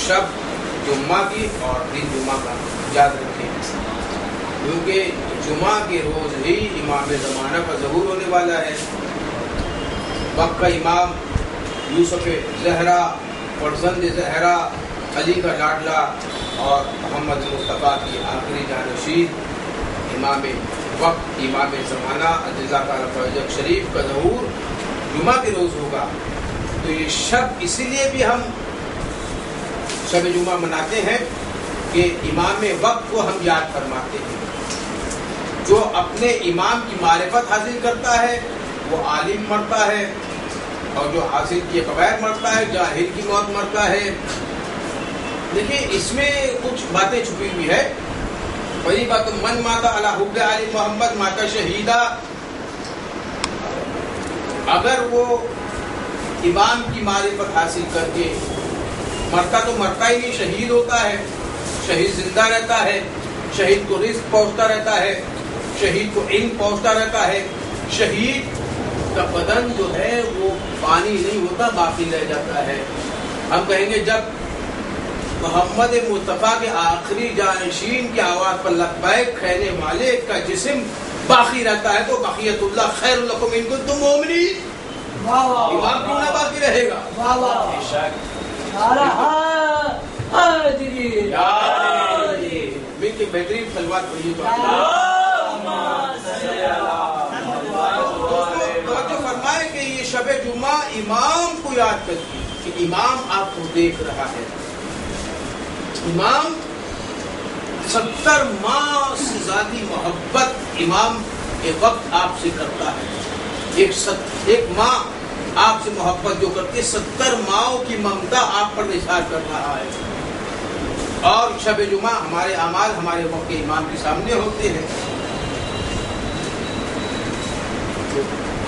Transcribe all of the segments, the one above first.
شب جمعہ کی اور دن جمعہ کا یاد رکھیں، کیونکہ جمعہ کے روز ہی امام زمانہ کا ظہور ہونے والا ہے۔ وقت کا امام یوسف زہرا، فرزند زہرا، علی کا لاڈلا اور محمد مصطفیٰ کی آخری جانشین امام وقت، امام زمانہ عزیزہ کا فیض شریف کا ظہور جمعہ کے روز ہوگا۔ تو یہ شب اسی لیے بھی ہم شب جمعہ مناتے ہیں کہ امام وقت کو ہم یاد فرماتے ہیں۔ جو اپنے امام کی معرفت حاصل کرتا ہے وہ عالم مرتا ہے، اور جو حاصل کیے بغیر مرتا ہے جاہل کی موت مرتا ہے۔ دیکھیں اس میں کچھ باتیں چھپی ہوئی ہے۔ پہلی بات، من ماتا علی حب علی محمد ماتا شہیدہ، اگر وہ امام کی معرفت حاصل کر کے مرتا تو مرتا ہی نہیں، شہید ہوتا ہے۔ شہید زندہ رہتا ہے، شہید کو رزق پہنچتا رہتا ہے، شہید کو علم پہنچتا رہتا ہے۔ شہید کا بدن جو ہے وہ پانی نہیں ہوتا، باقی رہ جاتا ہے۔ ہم کہیں گے جب محمد مصطفیٰ کے آخری جانشین کی آواز پر لبیک کہنے والے کا جسم باقی رہتا ہے تو بقیت اللہ خیر لکم ان کنتم مؤمنین۔ امام کیوں نہ باقی رہے گا؟ مل کے بہترین سلوات پڑھیے تو فرمائے کہ یہ شب جمعہ امام کو یاد کرتی کہ امام آپ کو دیکھ رہا ہے۔ امام 70 ماہ سے زیادہ محبت امام کے وقت آپ سے کرتا ہے۔ ایک ماں آپ سے محبت جو کرتی ہے 70 ماہوں کی ممتا آپ پر نثار کر رہا ہے۔ اور شب جمعہ ہمارے اعمال ہمارے وقت کے امام کے سامنے ہوتے ہیں۔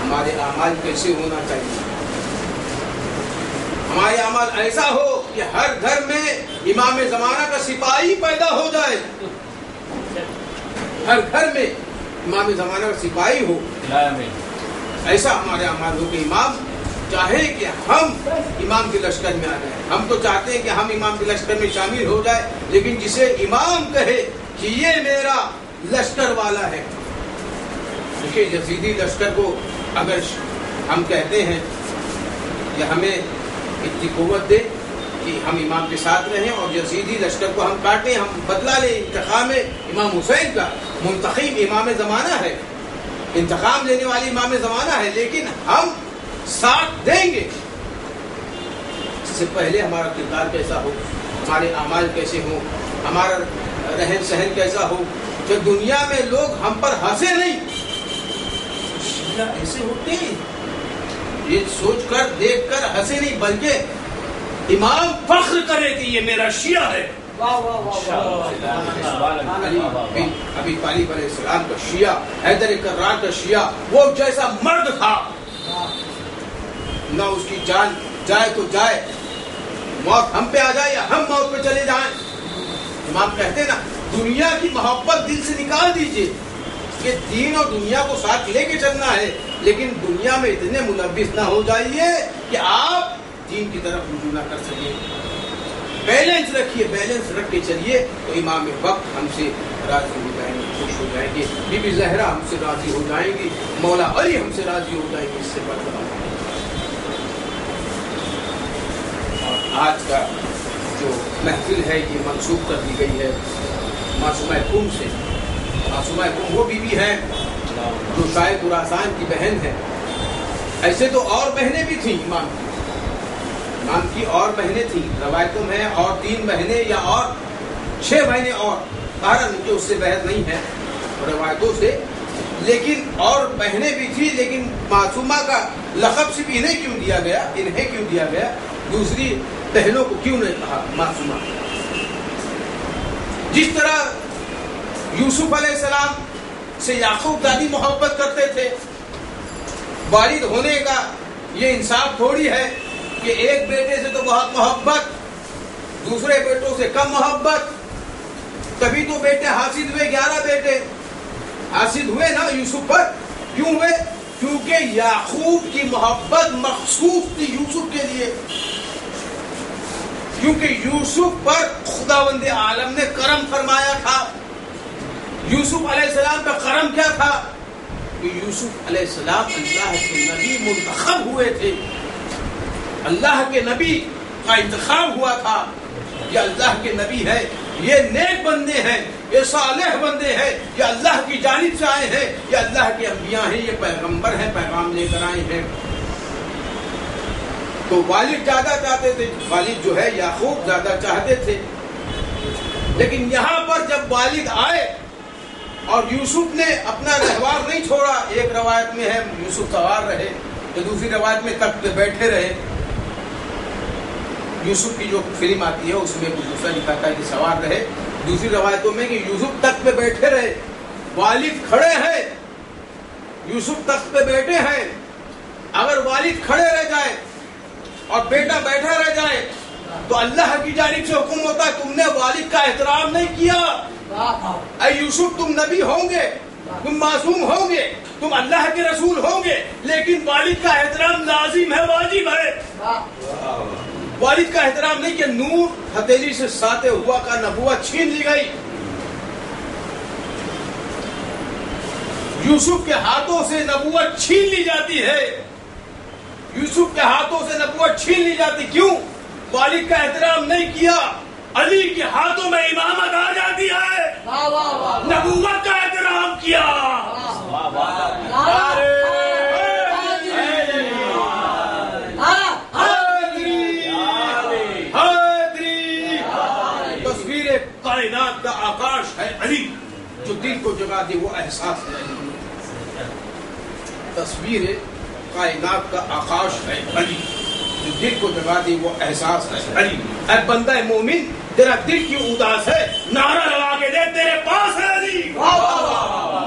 ہمارے اعمال کیسے ہونا چاہیے؟ ہمارے اعمال ایسا ہو کہ ہر گھر میں امام زمانہ کا سپاہی پیدا ہو جائے، ہر گھر میں امام زمانہ کا سپاہی ہو، ایسا ہمارے اعمال ہو کہ امام چاہے کہ ہم امام کے لشکر میں آ جائیں۔ ہم تو چاہتے ہیں کہ ہم امام کے لشکر میں شامل ہو جائے، لیکن جسے امام کہے کہ یہ میرا لشکر والا ہے۔ دیکھیے یزیدی لشکر کو اگر ہم کہتے ہیں کہ ہمیں اتنی قوت دے کہ ہم امام کے ساتھ رہیں اور یزیدی لشکر کو ہم کاٹیں، ہم بدلا لیں، انتقام امام حسین کا، منتقم امام زمانہ ہے، انتقام لینے والی امام زمانہ ہے، لیکن ہم ساتھ دیں گے۔ اس سے پہلے ہمارا کردار کیسا ہو، ہمارے اعمال کیسے ہوں، ہمارا رہن سہن کیسا ہو، جو دنیا میں لوگ ہم پر ہنسے نہیں، شیعہ ایسے ہوتے ہیں، یہ سوچ کر دیکھ کر ہنسے نہیں، بلکہ امام فخر کرے کہ یہ میرا شیعہ ہے۔ ابی طالب علیہ السلام کا شیعہ، حیدر کرار کا شیعہ، وہ جیسا مرد تھا، نہ اس کی جان جائے تو جائے، موت ہم پہ آ جائے یا ہم موت پہ چلے جائیں۔ امام کہتے نا دنیا کی محبت دل سے نکال دیجئے، کہ دین اور دنیا کو ساتھ لے کے چلنا ہے، لیکن دنیا میں اتنے ملوث نہ ہو جائیے کہ آپ دین کی طرف رجوع نہ کر سکیں۔ بیلنس رکھیے، بیلنس رکھ کے چلیے تو امام وقت ہم سے راضی ہو جائیں گے، خوش ہو جائیں گے، بی بی زہرا ہم سے راضی ہو جائیں گی، مولا علی ہم سے راضی ہو جائیں گے۔ اس سے بڑھ کر آج کا جو محفل ہے یہ منسوخ کر دی گئی ہے معصومہ کم سے۔ معصومہ کم وہ بیوی ہے جو شاہ خراسان کی بہن ہے۔ ایسے تو اور بہنیں بھی تھیں امام کی اور بہنیں تھیں، روایتوں میں اور 3 بہنیں یا اور 6 بہنیں، اور بہرحال مجھے اس سے بحث نہیں ہے روایتوں سے، لیکن اور بہنیں بھی تھیں، لیکن معصومہ کا لقب صرف انہیں کیوں دیا گیا، دوسری بہنوں کو کیوں نہیں کہا معصومہ؟ جس طرح یوسف علیہ السلام سے یعقوب دادی محبت کرتے تھے، والد ہونے کا یہ انصاف تھوڑی ہے کہ ایک بیٹے سے تو بہت محبت، دوسرے بیٹوں سے کم محبت۔ تبھی تو بیٹے حاسد ہوئے، 11 بیٹے حاسد ہوئے نا یوسف پر۔ کیوں ہوئے؟ کیونکہ یعقوب کی محبت مخصوص تھی یوسف کے لیے۔ کیونکہ یوسف پر خداوند عالم نے کرم فرمایا تھا. یوسف علیہ السلام کا کرم کیا تھا کہ یوسف علیہ السلام اللہ کے نبی منتخب ہوئے تھے. اللہ کے نبی کا انتخاب ہوا تھا. یہ اللہ کے نبی ہے, یہ نیک بندے ہیں, یہ صالح بندے ہیں, یہ اللہ کی جانب سے آئے ہیں, یہ اللہ کے انبیاء ہیں, یہ پیغمبر ہیں, پیغام لے کر آئے ہیں. تو والد زیادہ چاہتے تھے, والد جو ہے یعقوب زیادہ چاہتے تھے. لیکن یہاں پر جب والد آئے اور یوسف نے اپنا رہوار نہیں چھوڑا, ایک روایت میں ہے یوسف سوار رہے, تو دوسری روایت میں تخت پہ بیٹھے رہے. یوسف کی جو فلم آتی ہے اس میں دوسرا لکھاتا ہے کہ سوار رہے, دوسری روایتوں میں کہ یوسف تخت پہ بیٹھے رہے. والد کھڑے ہیں, یوسف تخت پہ بیٹھے ہیں. اگر والد کھڑے رہ جائے اور بیٹا بیٹھا رہ جائے تو اللہ کی جانب سے حکم ہوتا ہے تم نے والد کا احترام نہیں کیا. اے یوسف تم نبی ہوں گے, تم معصوم ہوں گے, تم اللہ کے رسول ہوں گے, لیکن والد کا احترام لازم ہے, واجب ہے. والد کا احترام نہیں کہ نور ہتھیلی سے ساتے ہوا کا نبوت چھین لی گئی. یوسف کے ہاتھوں سے نبوت چھین لی جاتی ہے. یوسف کے ہاتھوں سے نبوت چھین لی جاتی. کیوں؟ والد کا احترام نہیں کیا. علی کے ہاتھوں میں امامت آ جاتی ہے. نبوت کا احترام کیا. تصویر کائنات کا آکاش ہے علی, جو دل کو جگا دے وہ احساس ہے. تصویر کائنات کا آکاش ہے علی, جو دل کو جگا دے وہ احساس ہے علی. اے بندہ مومن, تیرا دل کی اداس ہے, نعرہ لگا کے دے تیرے پاس ہے علی.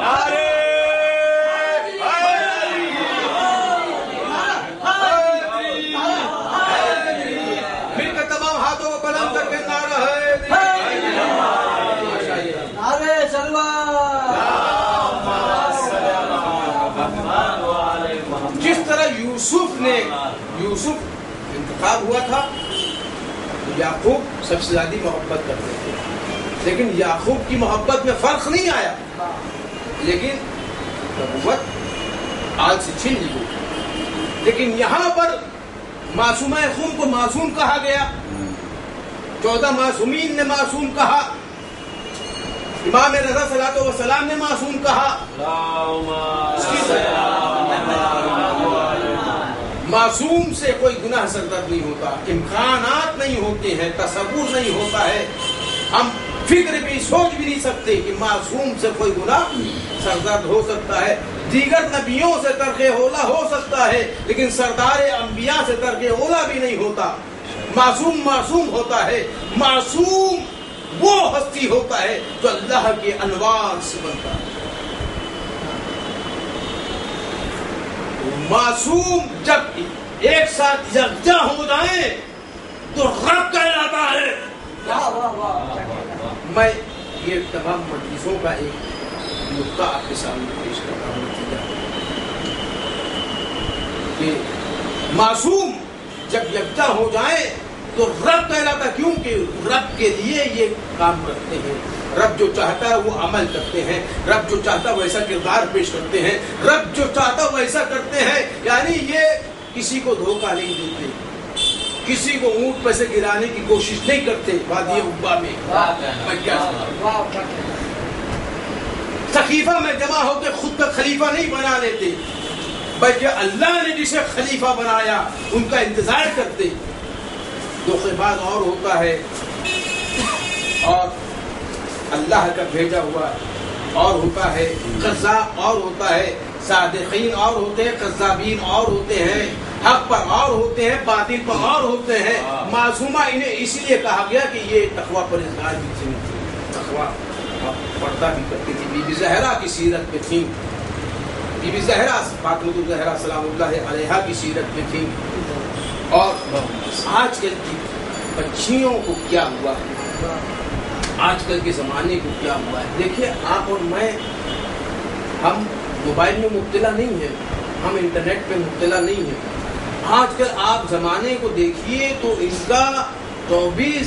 نعرے مل کر تمام ہاتھوں کو بلند کر کے نعرہ ہے. جس طرح یوسف انتخاب ہوا تھا, یعقوب سب سے زیادہ محبت کرتے تھے, لیکن یعقوب کی محبت میں فرق نہیں آیا, لیکن نبوت آج سے چھین لی گئی. لیکن یہاں پر معصومہ خون کو معصوم کہا گیا, 14 معصومین نے معصوم کہا, امام رضا صلی اللہ علیہ وسلم نے معصوم کہا. معصوم سے کوئی گناہ سرزد نہیں ہوتا, امکانات نہیں ہوتے ہیں, تصور نہیں ہوتا ہے, ہم فکر بھی سوچ بھی نہیں سکتے کہ معصوم سے کوئی گناہ سرزد ہو سکتا ہے. دیگر نبیوں سے ترک اولا ہو سکتا ہے, لیکن سردار انبیاء سے ترک اولا بھی نہیں ہوتا. معصوم ہوتا ہے. معصوم وہ ہستی ہوتا ہے جو اللہ کے انوار سے بنتا ہے. معصوم جب ایک ساتھ یکجا ہو جائیں تو رب کہلاتا ہے. میں یہ تمام مجلسوں کا ایک نقطہ آپ کے سامنے پیش کرتا ہوں کہ معصوم جب یکجا ہو جائیں تو رب کہلاتا. کیونکہ رب کے لیے یہ کام کرتے ہیں, رب جو چاہتا ہے وہ عمل کرتے ہیں, رب جو چاہتا ہے ویسا کردار پیش کرتے ہیں, رب جو چاہتا ہے ویسا کرتے ہیں. یعنی یہ کسی کو دھوکہ نہیں دیتے, کسی کو اونٹ پہ سے گرانے کی کوشش نہیں کرتے. وادی عقبہ میں کیا سقیفہ میں جمع ہو کے خود کا خلیفہ نہیں بنا لیتے, بلکہ اللہ نے جسے خلیفہ بنایا ان کا انتظار کرتے. دھوکے باز اور ہوتا ہے اور اللہ کا بھیجا ہوا اور ہوتا ہے, قذاب اور ہوتا ہے, صادقین اور ہوتے ہیں, قذابین اور ہوتے ہیں, حق پر اور ہوتے ہیں, باطل پر اور ہوتے ہیں. معصومہ انہیں اسی لیے کہا گیا کہ یہ تقویٰ پرہیزگار بھی تھی, تقویٰ پردہ بھی کرتی تھی. بی بی زہرا کی سیرت میں تھیں, بی بی زہرا فاطمہ الزہرا سلام اللہ علیہا کی سیرت میں تھیں. اور آج کل کی بچیوں کو کیا ہوا ہے, آج کل کے زمانے کو کیا ہوا ہے. دیکھیے آپ اور میں, ہم موبائل میں مبتلا نہیں ہیں, ہم انٹرنیٹ پہ مبتلا نہیں ہیں. آج کل آپ زمانے کو دیکھیے تو اس کا 24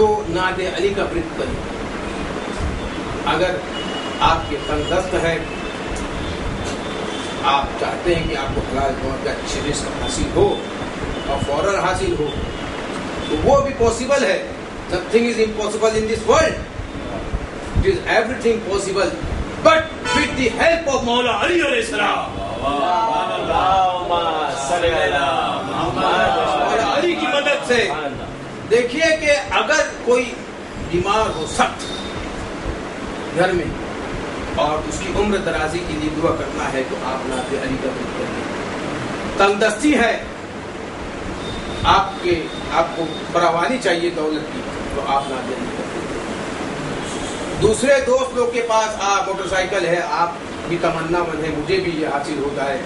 تو نعت علی کا ورد کریے. اگر آپ کے تنگ دست ہے, آپ چاہتے ہیں کہ آپ کو حلال طور پہ اچھی رزق حاصل ہو اور فوراً حاصل ہو, تو وہ بھی پاسبل ہے. Nothing is impossible in this world. It is everything possible, but with the help of Maula Ali alayhi salam. Maula Ali کی مدد سے. دیکھیے کہ اگر کوئی بیمار ہو سخت گھر میں اور اس کی عمر درازی کے لیے دعا کرنا ہے, تو آپ نعت علی کا ورد کریے. تنگ دستی ہے, آپ کو فراوانی چاہیے دولت کی, تو آپ نعت علی کا ورد کریے. دوسرے دوست لوگ کے پاس موٹر سائیکل ہے, آپ بھی تمنا من ہے مجھے بھی یہ حاصل ہوتا ہے,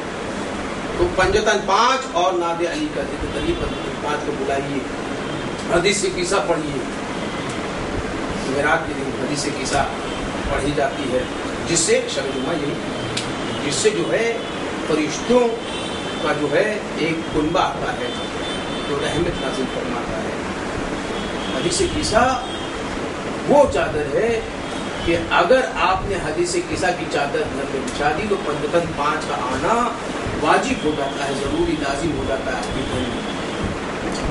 تو پنجتن 5 اور نعت علی کا ذکر کریے. پنجتن 5 کو بلائیے, حدیث سے قصہ پڑھیے. جمعرات کے دن حدیث سے قصہ پڑھی جاتی ہے, جس سے شب جمعہ یہی, جس سے جو ہے فرشتوں کا جو ہے ایک کنبہ آتا ہے جو رحمت نازل فرماتا ہے. حدیث قصہ وہ چادر ہے کہ اگر آپ نے حدیث قصہ کی چادر گھر میں بچھا دی تو پنجتن 5 کا آنا واجب ہو جاتا ہے, ضروری لازم ہو جاتا ہے.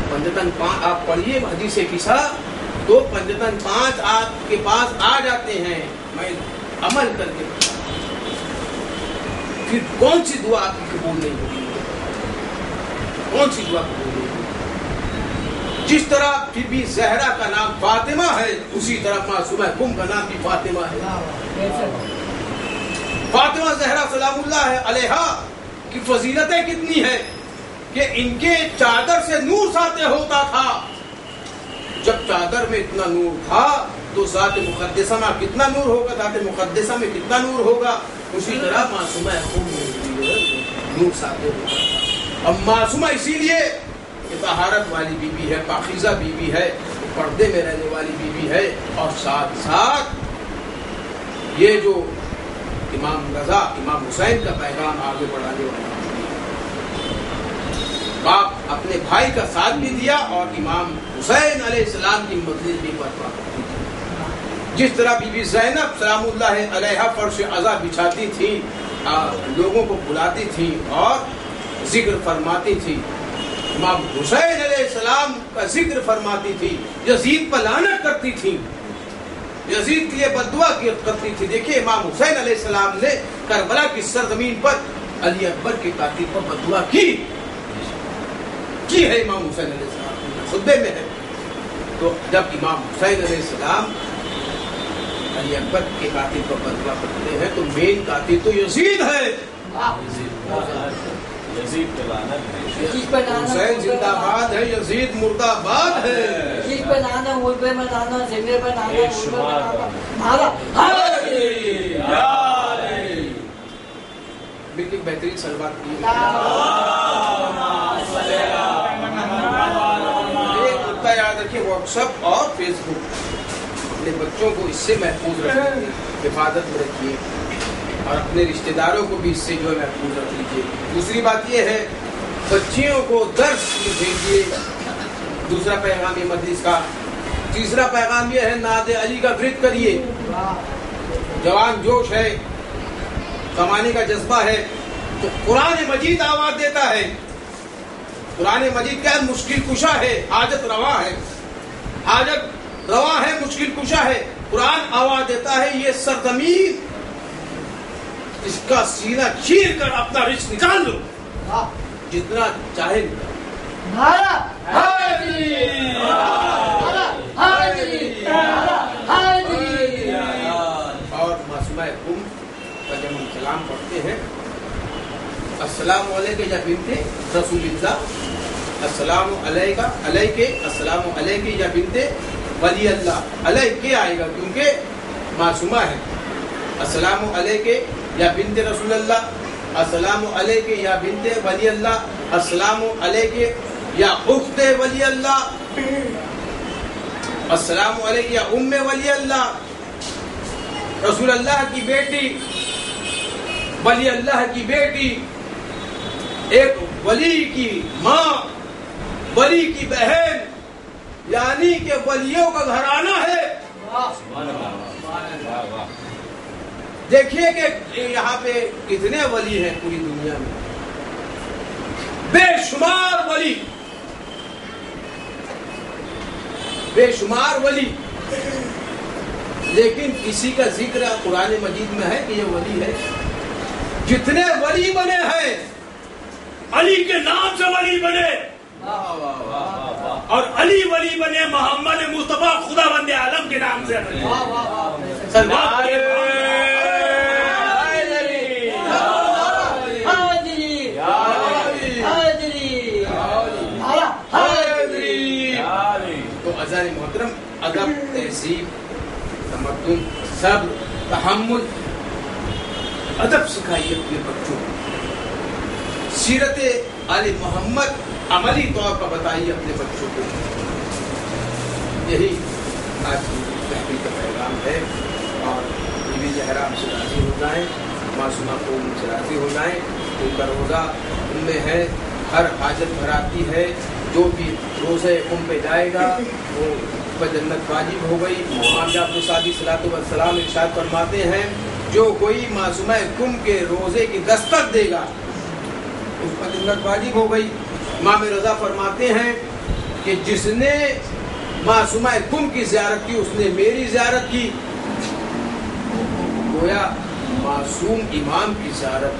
پنجتن 5 آپ پڑھیے حدیث قصہ, تو پنجتن 5 آپ کے پاس آ جاتے ہیں. میں عمل کر کے پھر کون سی دعا آپ کی قبول نہیں ہوگی, کون سی دعا قبول نہیں ہوگی. جس طرح بی بی زہرا کا نام فاطمہ ہے, اسی طرح معصومہ کم کا نام بھی فاطمہ ہے. فاطمہ زہرا سلام اللہ علیہا کی فضیلتیں کتنی ہیں کہ ان کے چادر سے نور ساطع ہوتا تھا. جب چادر میں اتنا نور تھا تو ذات مقدسہ میں کتنا نور ہوگا, ذات مقدسہ میں کتنا نور ہوگا. اسی طرح معصومہ نور ساطع ہوتا تھا. اب معصومہ اسی لیے کہ طہارت والی بی بی ہے, پاکیزہ بی بی ہے, پردے میں رہنے والی بی بی ہے, اور ساتھ ساتھ یہ جو امام رضا امام حسین کا پیغام آگے بڑھانے والا, باپ اپنے بھائی کا ساتھ بھی دیا اور امام حسین علیہ السلام کی مجلس بھی برپا کی. جس طرح بی بی زینب سلام اللہ علیہا فرش عزا بچھاتی تھی, لوگوں کو بلاتی تھی اور ذکر فرماتی تھی, امام حسین علیہ السلام کا ذکر فرماتی تھی, یزید پر لعنت کرتی تھی, یزید کے لیے بددعا کرتی تھی. دیکھیے امام حسین علیہ السلام نے کربلا کی سرزمین پر علی اکبر کے قاتل پر بددعا کی ہے. امام حسین علیہ السلام خطبے میں ہے. تو جب امام حسین علیہ السلام علی اکبر کے قاتل پر بددعا کرتے ہیں تو مین قاتل تو یزید ہے. حسین زندہ باد ہے, یزید مردہ باد ہے. بالکل بہترین سلوات کی. ایک نقطہ یاد رکھیے, واٹس ایپ اور فیس بک اپنے بچوں کو اس سے محفوظ رکھیے, حفاظت میں رکھیے, اور اپنے رشتہ داروں کو بھی اس سے جو ہے محفوظ رکھ لیجیے. دوسری بات یہ ہے بچیوں کو درس بھیجیے, دوسرا پیغام یہ مجلس کا. تیسرا پیغام یہ ہے نعت علی کا ورد کریے. جوان جوش ہے, کمانے کا جذبہ ہے, تو قرآن مجید آواز دیتا ہے. قرآن مجید کیا ہے, مشکل کشا ہے, حاجت روا ہے, حاجت روا ہے, مشکل کشا ہے. قرآن آواز دیتا ہے یہ سرزمین اس کا سینہ چیر کر اپنا رزق نکال لو, جتنا چاہے اور معصومہ کم کا جب ہم سلام پڑھتے ہیں, السلام علیکم یا بنت رسول اللہ, السلام علیکہ علیکہ, السلام علیکہ یا بنت ولی اللہ. علیکہ آئے گا کیونکہ معصومہ ہے. السلام علیکہ یا بنت رسول اللہ, السلام علیکہ یا بنت ولی اللہ, السلام علیکہ یا اخت ولی اللہ, السلام علیکہ یا ام ولی اللہ. رسول اللہ کی بیٹی, ولی اللہ کی بیٹی, ایک ولی کی ماں, ولی کی بہن, یعنی کہ ولیوں کا گھرانہ ہے۔ دیکھیے کہ یہاں پہ کتنے ولی ہیں پوری دنیا میں، بے شمار ولی، بے شمار ولی، لیکن کسی کا ذکر قرآن مجید میں ہے کہ یہ ولی ہے؟ جتنے ولی بنے ہیں علی کے نام سے ولی بنے، اور علی ولی بنے محمد مصطفیٰ خدا بند عالم کے نام سے بنے۔ تو عزیزان محترم، ادب، تہذیب، تمدن، صبر، تحمل، ادب سکھائیے اپنے بچوں کو، سیرت آل محمد عملی طور پر بتائیے اپنے بچوں کو۔ یہی آج کی تحریر کا پیغام ہے، اور بی بی زہرا ہم سے راضی ہو جائیں، معصومہ کو ان سے راضی ہو جائیں، ان کا روزہ ان میں ہے، ہر حاجت بھراتی ہے، جو بھی روزے ام پہ جائے گا وہ پر جنت واجب ہو گئی۔ امام جعفر صادق علیہ الصلوۃ والسلام ارشاد فرماتے ہیں جو کوئی معصومہ کم کے روزے کی دستک دے گا اس پر جنت واجب ہو گئی۔ امام رضا فرماتے ہیں کہ جس نے معصومہ کم کی زیارت کی اس نے میری زیارت کی۔ گویا معصوم امام کی زیارت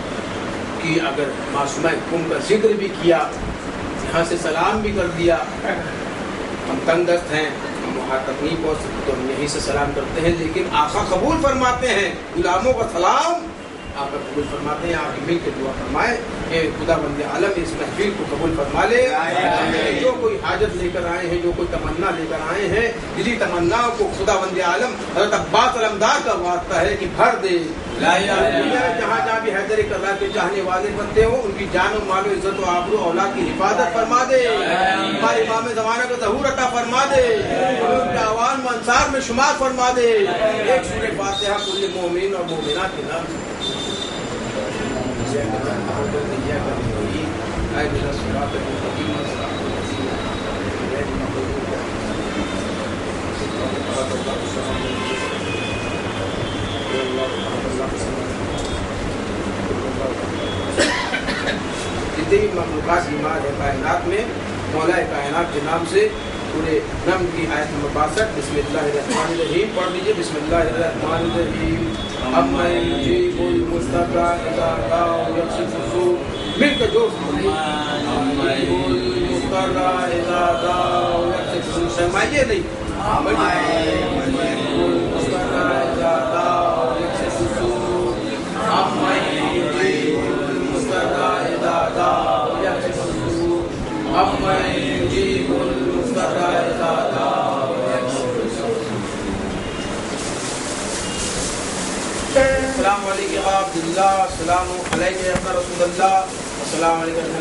کی، اگر معصومہ کم کا ذکر بھی کیا، یہاں سے سلام بھی کر دیا، ہم تنگ دست ہیں، ہم وہاں تک نہیں پہنچ سکتے تو ہم یہیں سے سلام کرتے ہیں، لیکن آقا قبول فرماتے ہیں غلاموں کا سلام، آقا قبول فرماتے ہیں۔ آپ مل کے دعا فرمائے کہ خدا بند عالم اس محفل کو قبول فرما لے۔ جو کوئی حاجت لے کر آئے ہیں، جو کوئی تمنا لے کر آئے ہیں، دلی تمناؤں کو خدا بند عالم حضرت عباس علمدار کا واسطہ ہے کہ بھر دے۔ جہاں جہاں بھی حیدر کربلا کے چاہنے والے بنتے ہوں، ان کی جان و مال و عزت و آبرو اولاد کی حفاظت فرما دے، ہمارے امام زمانہ کو ظہور عطا فرما دے، ان کے عوام و انصار میں شمار فرما دے۔ ایک سورہ فاتحہ کل مومن اور مومنات کے نام جتنے بھی مخلوقات بیمار ہے کائنات میں، مولا کائنات کے نام سے پورے نم کی آیت نمبر 62 بسم اللہ الرحمن الرحیم پڑھ لیجیے۔ بسم اللہ الرحمن الرحیم اما یجیب المضطر اذا دعا یکشف السوء، مل کے جوش اما یجیب المضطر اذا دعا یکشف السوء، شرمائیے نہیں، اما یجیب المضطر اذا دعا یکشف السوء، اما یجیب المضطر اذا دعا یکشف السوء، اما یجیب المضطر اذا دعا۔ السلام علیکم یا عبداللہ، السلام علیکم یا رسول اللہ، السلام علیکم